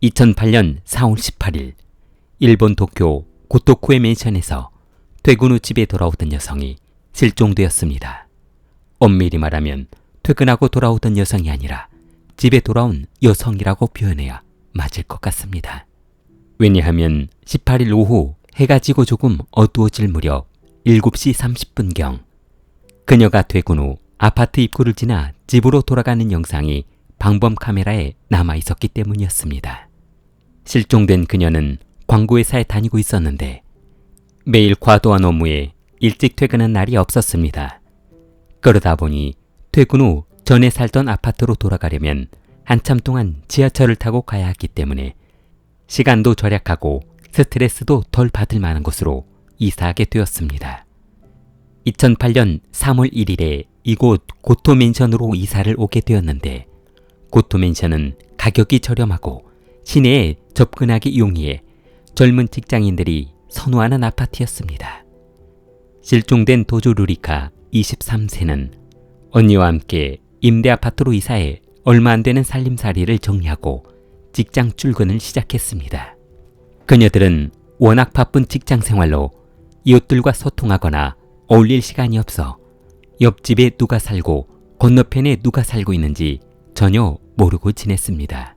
2008년 4월 18일 일본 도쿄 고토쿠의 맨션에서 퇴근 후 집에 돌아오던 여성이 실종되었습니다. 엄밀히 말하면 퇴근하고 돌아오던 여성이 아니라 집에 돌아온 여성이라고 표현해야 맞을 것 같습니다. 왜냐하면 18일 오후 해가 지고 조금 어두워질 무렵 7시 30분경 그녀가 퇴근 후 아파트 입구를 지나 집으로 돌아가는 영상이 방범 카메라에 남아 있었기 때문이었습니다. 실종된 그녀는 광고회사에 다니고 있었는데 매일 과도한 업무에 일찍 퇴근한 날이 없었습니다. 그러다 보니 퇴근 후 전에 살던 아파트로 돌아가려면 한참 동안 지하철을 타고 가야 했기 때문에 시간도 절약하고 스트레스도 덜 받을 만한 곳으로 이사하게 되었습니다. 2008년 3월 1일에 이곳 고토맨션으로 이사를 오게 되었는데 고토맨션은 가격이 저렴하고 시내에 접근하기 용이해 젊은 직장인들이 선호하는 아파트였습니다. 실종된 도조 루리카 23세는 언니와 함께 임대 아파트로 이사해 얼마 안 되는 살림살이를 정리하고 직장 출근을 시작했습니다. 그녀들은 워낙 바쁜 직장 생활로 이웃들과 소통하거나 어울릴 시간이 없어 옆집에 누가 살고 건너편에 누가 살고 있는지 전혀 모르고 지냈습니다.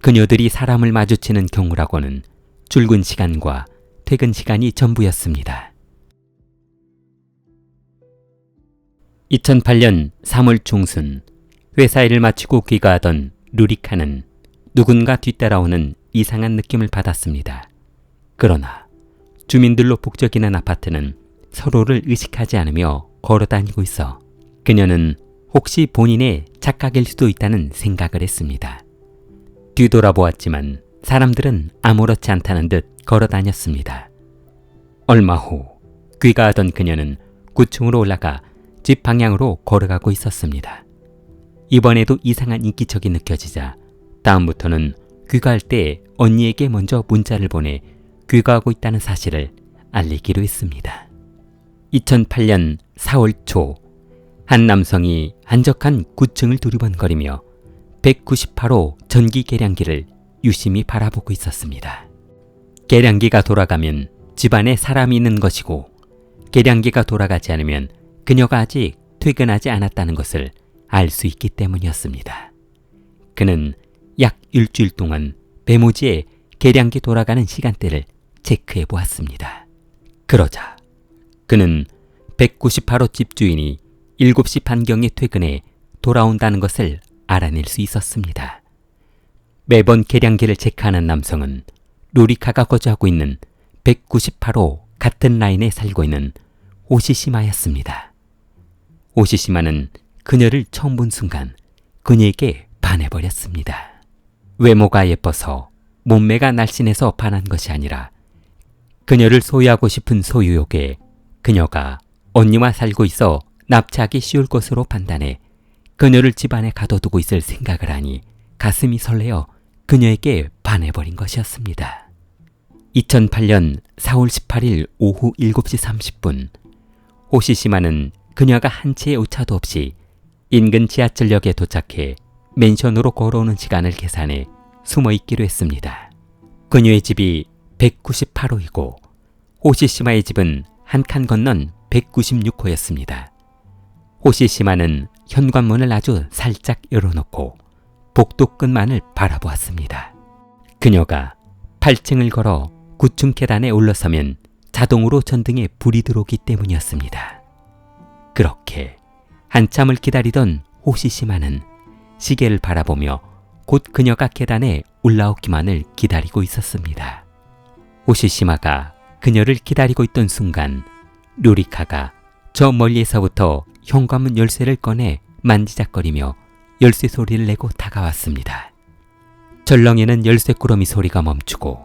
그녀들이 사람을 마주치는 경우라고는 출근 시간과 퇴근 시간이 전부였습니다. 2008년 3월 중순 회사 일을 마치고 귀가하던 루리카는 누군가 뒤따라오는 이상한 느낌을 받았습니다. 그러나 주민들로 북적이는 아파트는 서로를 의식하지 않으며 걸어다니고 있어 그녀는 혹시 본인의 착각일 수도 있다는 생각을 했습니다. 뒤돌아보았지만 사람들은 아무렇지 않다는 듯 걸어다녔습니다. 얼마 후 귀가하던 그녀는 9층으로 올라가 집 방향으로 걸어가고 있었습니다. 이번에도 이상한 인기척이 느껴지자 다음부터는 귀가할 때 언니에게 먼저 문자를 보내 귀가하고 있다는 사실을 알리기로 했습니다. 2008년 4월 초 한 남성이 한적한 9층을 두리번거리며 198호 전기 계량기를 유심히 바라보고 있었습니다. 계량기가 돌아가면 집안에 사람이 있는 것이고 계량기가 돌아가지 않으면 그녀가 아직 퇴근하지 않았다는 것을 알 수 있기 때문이었습니다. 그는 약 일주일 동안 메모지에 계량기 돌아가는 시간대를 체크해 보았습니다. 그러자 그는 198호 집주인이 7시 반경에 퇴근해 돌아온다는 것을 알아낼 수 있었습니다. 매번 계량기를 체크하는 남성은 루리카가 거주하고 있는 198호 같은 라인에 살고 있는 오시시마였습니다. 오시시마는 그녀를 처음 본 순간 그녀에게 반해버렸습니다. 외모가 예뻐서 몸매가 날씬해서 반한 것이 아니라 그녀를 소유하고 싶은 소유욕에 그녀가 언니와 살고 있어 납치하기 쉬울 것으로 판단해 그녀를 집안에 가둬두고 있을 생각을 하니 가슴이 설레어 그녀에게 반해버린 것이었습니다. 2008년 4월 18일 오후 7시 30분 오시시마는 그녀가 한 채의 오차도 없이 인근 지하철역에 도착해 맨션으로 걸어오는 시간을 계산해 숨어있기로 했습니다. 그녀의 집이 198호이고 오시시마의 집은 한 칸 건넌 196호였습니다. 오시시마는 현관문을 아주 살짝 열어놓고 복도 끝만을 바라보았습니다. 그녀가 8층을 걸어 9층 계단에 올라서면 자동으로 전등에 불이 들어오기 때문이었습니다. 그렇게 한참을 기다리던 오시시마는 시계를 바라보며 곧 그녀가 계단에 올라오기만을 기다리고 있었습니다. 오시시마가 그녀를 기다리고 있던 순간 루리카가 저 멀리에서부터 현관문 열쇠를 꺼내 만지작거리며 열쇠 소리를 내고 다가왔습니다. 절렁이는 열쇠 꾸러미 소리가 멈추고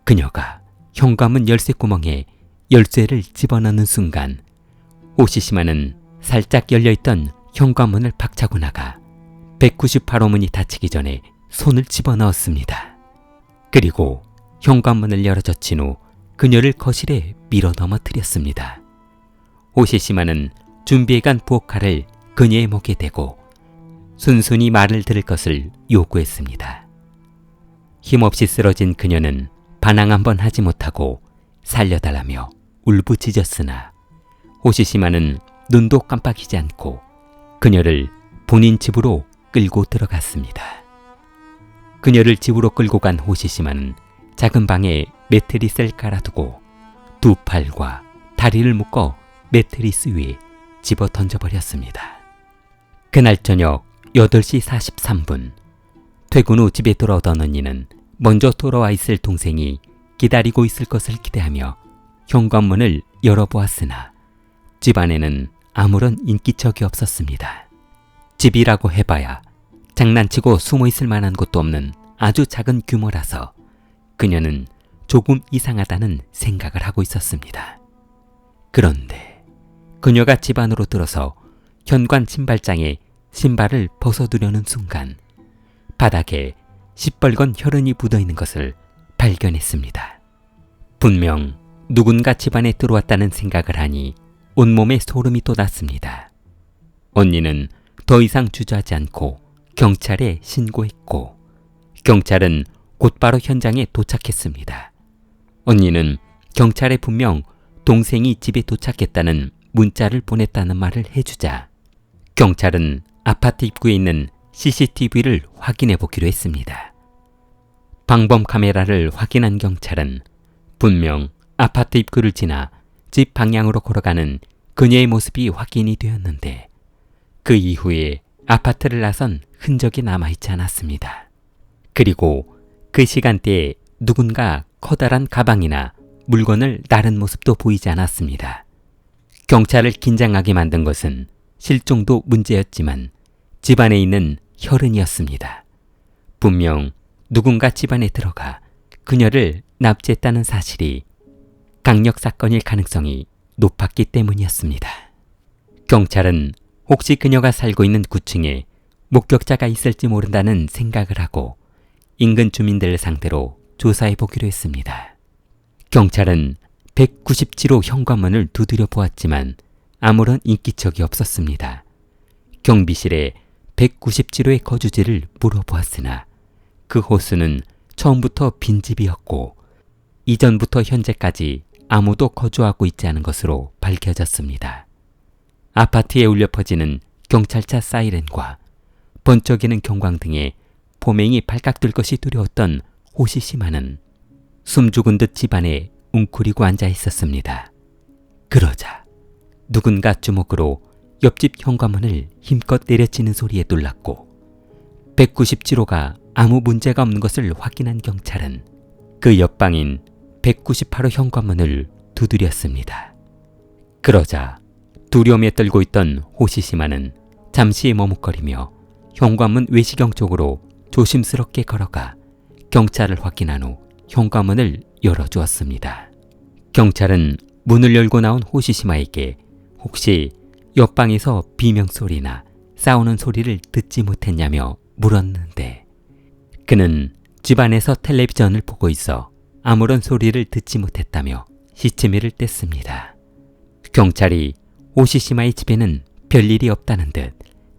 그녀가 현관문 열쇠 구멍에 열쇠를 집어넣는 순간 오시시마는 살짝 열려있던 현관문을 박차고 나가 198호 문이 닫히기 전에 손을 집어넣었습니다. 그리고 현관문을 열어젖힌 후 그녀를 거실에 밀어 넘어뜨렸습니다. 오시시마는 준비해간 부엌칼을 그녀의 목에 대고 순순히 말을 들을 것을 요구했습니다. 힘없이 쓰러진 그녀는 반항 한번 하지 못하고 살려달라며 울부짖었으나 호시시마는 눈도 깜빡이지 않고 그녀를 본인 집으로 끌고 들어갔습니다. 그녀를 집으로 끌고 간 호시시마는 작은 방에 매트리스를 깔아두고 두 팔과 다리를 묶어 매트리스 위에 집어 던져버렸습니다. 그날 저녁 8시 43분 퇴근 후 집에 돌아오던 언니는 먼저 돌아와 있을 동생이 기다리고 있을 것을 기대하며 현관문을 열어보았으나 집 안에는 아무런 인기척이 없었습니다. 집이라고 해봐야 장난치고 숨어 있을 만한 곳도 없는 아주 작은 규모라서 그녀는 조금 이상하다는 생각을 하고 있었습니다. 그런데 그녀가 집 안으로 들어서 현관 신발장에 신발을 벗어두려는 순간 바닥에 시뻘건 혈흔이 묻어있는 것을 발견했습니다. 분명 누군가 집 안에 들어왔다는 생각을 하니 온몸에 소름이 돋았습니다. 언니는 더 이상 주저하지 않고 경찰에 신고했고 경찰은 곧바로 현장에 도착했습니다. 언니는 경찰에 분명 동생이 집에 도착했다는 문자를 보냈다는 말을 해주자 경찰은 아파트 입구에 있는 CCTV를 확인해 보기로 했습니다. 방범 카메라를 확인한 경찰은 분명 아파트 입구를 지나 집 방향으로 걸어가는 그녀의 모습이 확인이 되었는데 그 이후에 아파트를 나선 흔적이 남아있지 않았습니다. 그리고 그 시간대에 누군가 커다란 가방이나 물건을 나른 모습도 보이지 않았습니다. 경찰을 긴장하게 만든 것은 실종도 문제였지만 집안에 있는 혈흔이었습니다. 분명 누군가 집안에 들어가 그녀를 납치했다는 사실이 강력 사건일 가능성이 높았기 때문이었습니다. 경찰은 혹시 그녀가 살고 있는 9층에 목격자가 있을지 모른다는 생각을 하고 인근 주민들을 상대로 조사해 보기로 했습니다. 경찰은 197호 현관문을 두드려 보았지만 아무런 인기척이 없었습니다. 경비실에 197호의 거주지를 물어보았으나 그 호수는 처음부터 빈집이었고 이전부터 현재까지 아무도 거주하고 있지 않은 것으로 밝혀졌습니다. 아파트에 울려 퍼지는 경찰차 사이렌과 번쩍이는 경광등에 포맹이 발칵 들 것이 두려웠던 호시시마는 숨죽은 듯 집안에 웅크리고 앉아 있었습니다. 그러자 누군가 주먹으로 옆집 현관문을 힘껏 내려치는 소리에 놀랐고 197호가 아무 문제가 없는 것을 확인한 경찰은 그 옆방인 198호 현관문을 두드렸습니다. 그러자 두려움에 떨고 있던 호시시마는 잠시 머뭇거리며 현관문 외시경 쪽으로 조심스럽게 걸어가 경찰을 확인한 후 현관문을 열어주었습니다. 경찰은 문을 열고 나온 호시시마에게 혹시 옆방에서 비명소리나 싸우는 소리를 듣지 못했냐며 물었는데 그는 집안에서 텔레비전을 보고 있어 아무런 소리를 듣지 못했다며 시치미를 뗐습니다. 경찰이 호시시마의 집에는 별일이 없다는 듯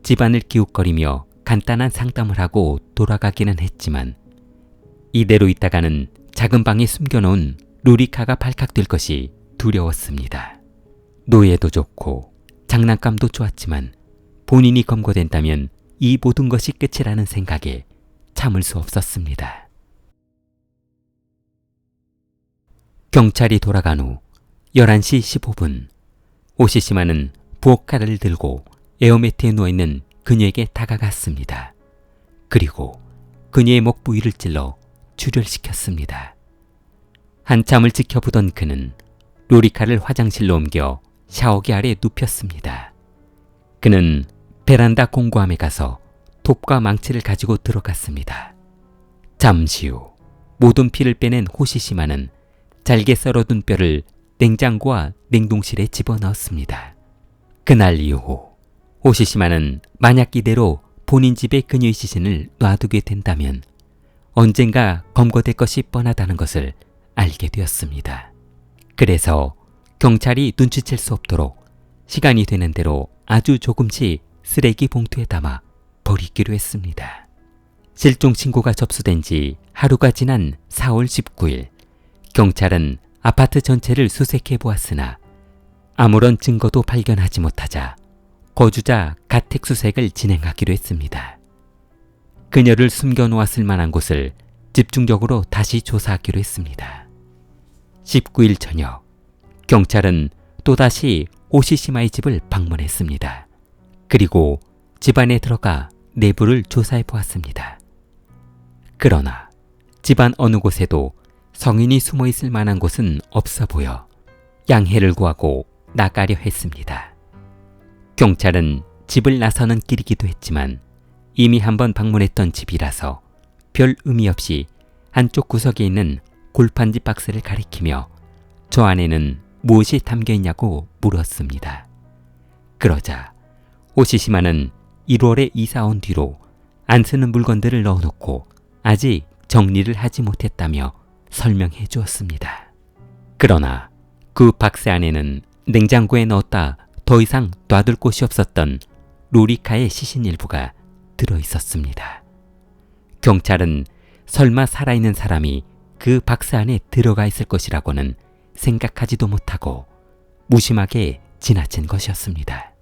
집안을 기웃거리며 간단한 상담을 하고 돌아가기는 했지만 이대로 있다가는 작은 방에 숨겨놓은 루리카가 발칵될 것이 두려웠습니다. 노예도 좋고 장난감도 좋았지만 본인이 검거된다면 이 모든 것이 끝이라는 생각에 참을 수 없었습니다. 경찰이 돌아간 후 11시 15분 호시시마는 부엌칼을 들고 에어매트에 누워있는 그녀에게 다가갔습니다. 그리고 그녀의 목 부위를 찔러 출혈시켰습니다. 한참을 지켜보던 그는 로리카를 화장실로 옮겨 샤워기 아래 눕혔습니다. 그는 베란다 공구함에 가서 톱과 망치를 가지고 들어갔습니다. 잠시 후 모든 피를 빼낸 호시시마는 잘게 썰어둔 뼈를 냉장고와 냉동실에 집어넣었습니다. 그날 이후 호시시마는 만약 이대로 본인 집에 그녀의 시신을 놔두게 된다면 언젠가 검거될 것이 뻔하다는 것을 알게 되었습니다. 그래서 경찰이 눈치챌 수 없도록 시간이 되는 대로 아주 조금씩 쓰레기 봉투에 담아 버리기로 했습니다. 실종 신고가 접수된 지 하루가 지난 4월 19일, 경찰은 아파트 전체를 수색해 보았으나 아무런 증거도 발견하지 못하자 거주자 가택 수색을 진행하기로 했습니다. 그녀를 숨겨놓았을 만한 곳을 집중적으로 다시 조사하기로 했습니다. 19일 저녁, 경찰은 또다시 호시시마의 집을 방문했습니다. 그리고 집안에 들어가 내부를 조사해 보았습니다. 그러나 집안 어느 곳에도 성인이 숨어 있을 만한 곳은 없어 보여 양해를 구하고 나가려 했습니다. 경찰은 집을 나서는 길이기도 했지만 이미 한번 방문했던 집이라서 별 의미 없이 한쪽 구석에 있는 골판지 박스를 가리키며 저 안에는 무엇이 담겨 있냐고 물었습니다. 그러자 호시시마는 1월에 이사 온 뒤로 안 쓰는 물건들을 넣어놓고 아직 정리를 하지 못했다며 설명해 주었습니다. 그러나 그 박스 안에는 냉장고에 넣었다 더 이상 놔둘 곳이 없었던 루리카의 시신 일부가 들어있었습니다. 경찰은 설마 살아있는 사람이 그 박스 안에 들어가 있을 것이라고는 생각하지도 못하고 무심하게 지나친 것이었습니다.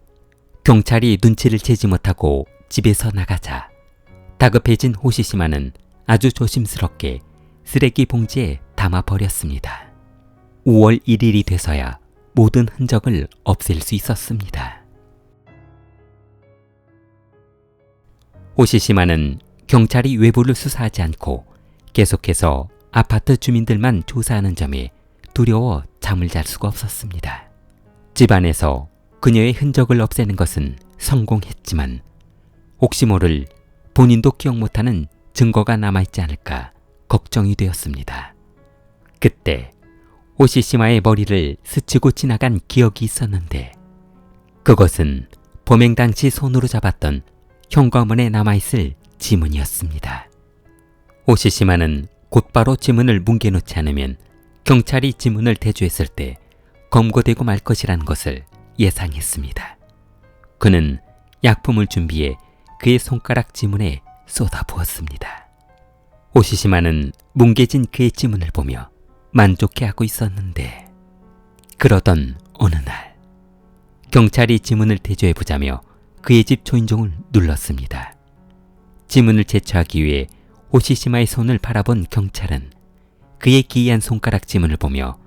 경찰이 눈치를 채지 못하고 집에서 나가자 다급해진 호시시마는 아주 조심스럽게 쓰레기 봉지에 담아버렸습니다. 5월 1일이 돼서야 모든 흔적을 없앨 수 있었습니다. 호시시마는 경찰이 외부를 수사하지 않고 계속해서 아파트 주민들만 조사하는 점에 두려워 잠을 잘 수가 없었습니다. 집안에서 그녀의 흔적을 없애는 것은 성공했지만 혹시 모를 본인도 기억 못하는 증거가 남아있지 않을까 걱정이 되었습니다. 그때 호시시마의 머리를 스치고 지나간 기억이 있었는데 그것은 범행 당시 손으로 잡았던 현관문에 남아있을 지문이었습니다. 호시시마는 곧바로 지문을 뭉개놓지 않으면 경찰이 지문을 대조했을 때 검거되고 말 것이라는 것을 예상했습니다. 그는 약품을 준비해 그의 손가락 지문에 쏟아부었습니다. 호시시마는 뭉개진 그의 지문을 보며 만족해하고 있었는데 그러던 어느 날 경찰이 지문을 대조해보자며 그의 집 초인종을 눌렀습니다. 지문을 제초하기 위해 호시시마의 손을 바라본 경찰은 그의 기이한 손가락 지문을 보며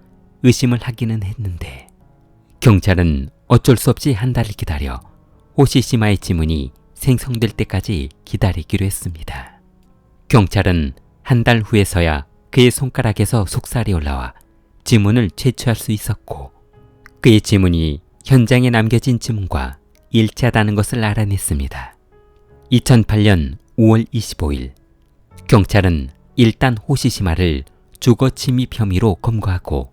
의심을 하기는 했는데 경찰은 어쩔 수 없이 한 달을 기다려 호시시마의 지문이 생성될 때까지 기다리기로 했습니다. 경찰은 한 달 후에서야 그의 손가락에서 속살이 올라와 지문을 채취할 수 있었고 그의 지문이 현장에 남겨진 지문과 일치하다는 것을 알아냈습니다. 2008년 5월 25일 경찰은 일단 호시시마를 주거 침입 혐의로 검거하고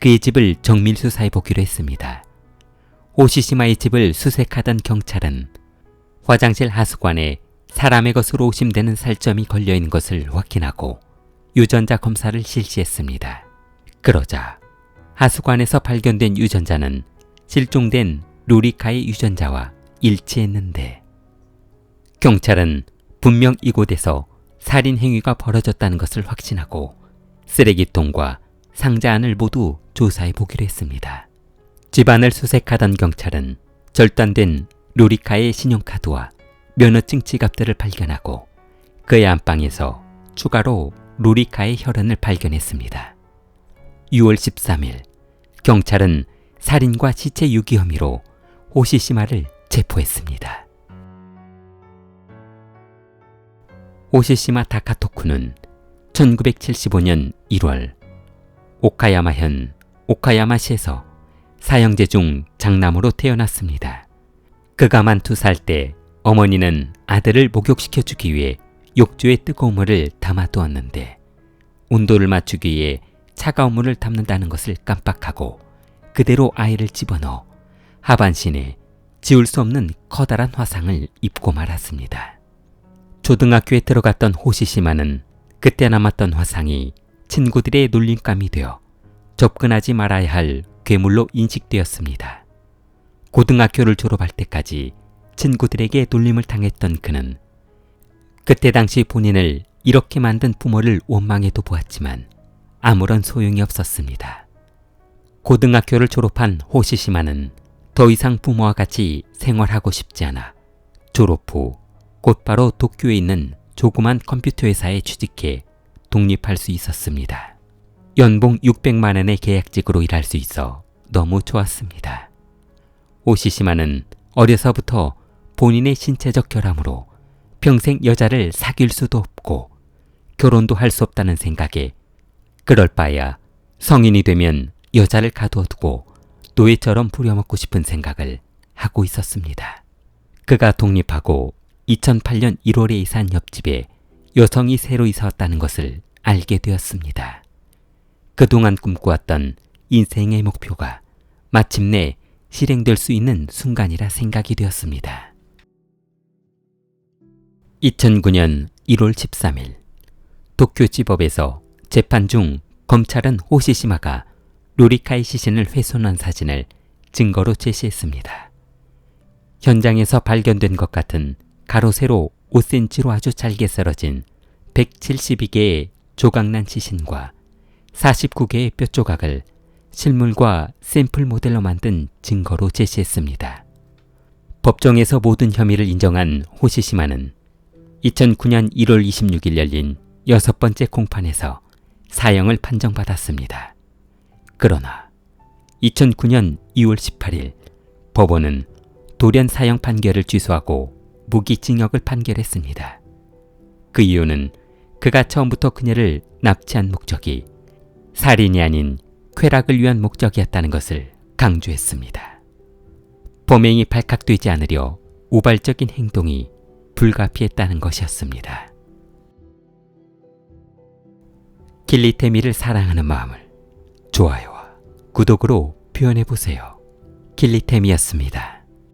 그의 집을 정밀 수사해 보기로 했습니다. 호시시마의 집을 수색하던 경찰은 화장실 하수관에 사람의 것으로 의심되는 살점이 걸려있는 것을 확인하고 유전자 검사를 실시했습니다. 그러자 하수관에서 발견된 유전자는 실종된 루리카의 유전자와 일치했는데 경찰은 분명 이곳에서 살인 행위가 벌어졌다는 것을 확신하고 쓰레기통과 상자 안을 모두 조사해 보기로 했습니다. 집안을 수색하던 경찰은 절단된 루리카의 신용카드와 면허증 지갑들을 발견하고 그의 안방에서 추가로 루리카의 혈흔을 발견했습니다. 6월 13일 경찰은 살인과 시체 유기 혐의로 호시시마를 체포했습니다. 호시시마 다카토쿠는 1975년 1월 오카야마현 오카야마시에서 사형제 중 장남으로 태어났습니다. 그가 만 2살 때 어머니는 아들을 목욕시켜주기 위해 욕조에 뜨거운 물을 담아두었는데 온도를 맞추기 위해 차가운 물을 담는다는 것을 깜빡하고 그대로 아이를 집어넣어 하반신에 지울 수 없는 커다란 화상을 입고 말았습니다. 초등학교에 들어갔던 호시시마는 그때 남았던 화상이 친구들의 놀림감이 되어 접근하지 말아야 할 괴물로 인식되었습니다. 고등학교를 졸업할 때까지 친구들에게 놀림을 당했던 그는 그때 당시 본인을 이렇게 만든 부모를 원망해도 보았지만 아무런 소용이 없었습니다. 고등학교를 졸업한 호시시마는 더 이상 부모와 같이 생활하고 싶지 않아 졸업 후 곧바로 도쿄에 있는 조그만 컴퓨터 회사에 취직해 독립할 수 있었습니다. 연봉 600만 원의 계약직으로 일할 수 있어 너무 좋았습니다. 호시시마는 어려서부터 본인의 신체적 결함으로 평생 여자를 사귈 수도 없고 결혼도 할 수 없다는 생각에 그럴 바에야 성인이 되면 여자를 가둬두고 노예처럼 부려먹고 싶은 생각을 하고 있었습니다. 그가 독립하고 2008년 1월에 이사한 옆집에 여성이 새로 이사 왔다는 것을 알게 되었습니다. 그동안 꿈꿔왔던 인생의 목표가 마침내 실행될 수 있는 순간이라 생각이 되었습니다. 2009년 1월 13일 도쿄지법에서 재판 중 검찰은 호시시마가 루리카이 시신을 훼손한 사진을 증거로 제시했습니다. 현장에서 발견된 것 같은 가로 세로 5cm로 아주 잘게 썰어진 172개의 조각난 시신과 49개의 뼈 조각을 실물과 샘플 모델로 만든 증거로 제시했습니다. 법정에서 모든 혐의를 인정한 호시시마는 2009년 1월 26일 열린 6번째 공판에서 사형을 판정받았습니다. 그러나 2009년 2월 18일 법원은 돌연 사형 판결을 취소하고 무기징역을 판결했습니다. 그 이유는 그가 처음부터 그녀를 납치한 목적이 살인이 아닌 쾌락을 위한 목적이었다는 것을 강조했습니다. 범행이 발각되지 않으려 우발적인 행동이 불가피했다는 것이었습니다. 길리테미를 사랑하는 마음을 좋아요와 구독으로 표현해보세요. 길리테미였습니다.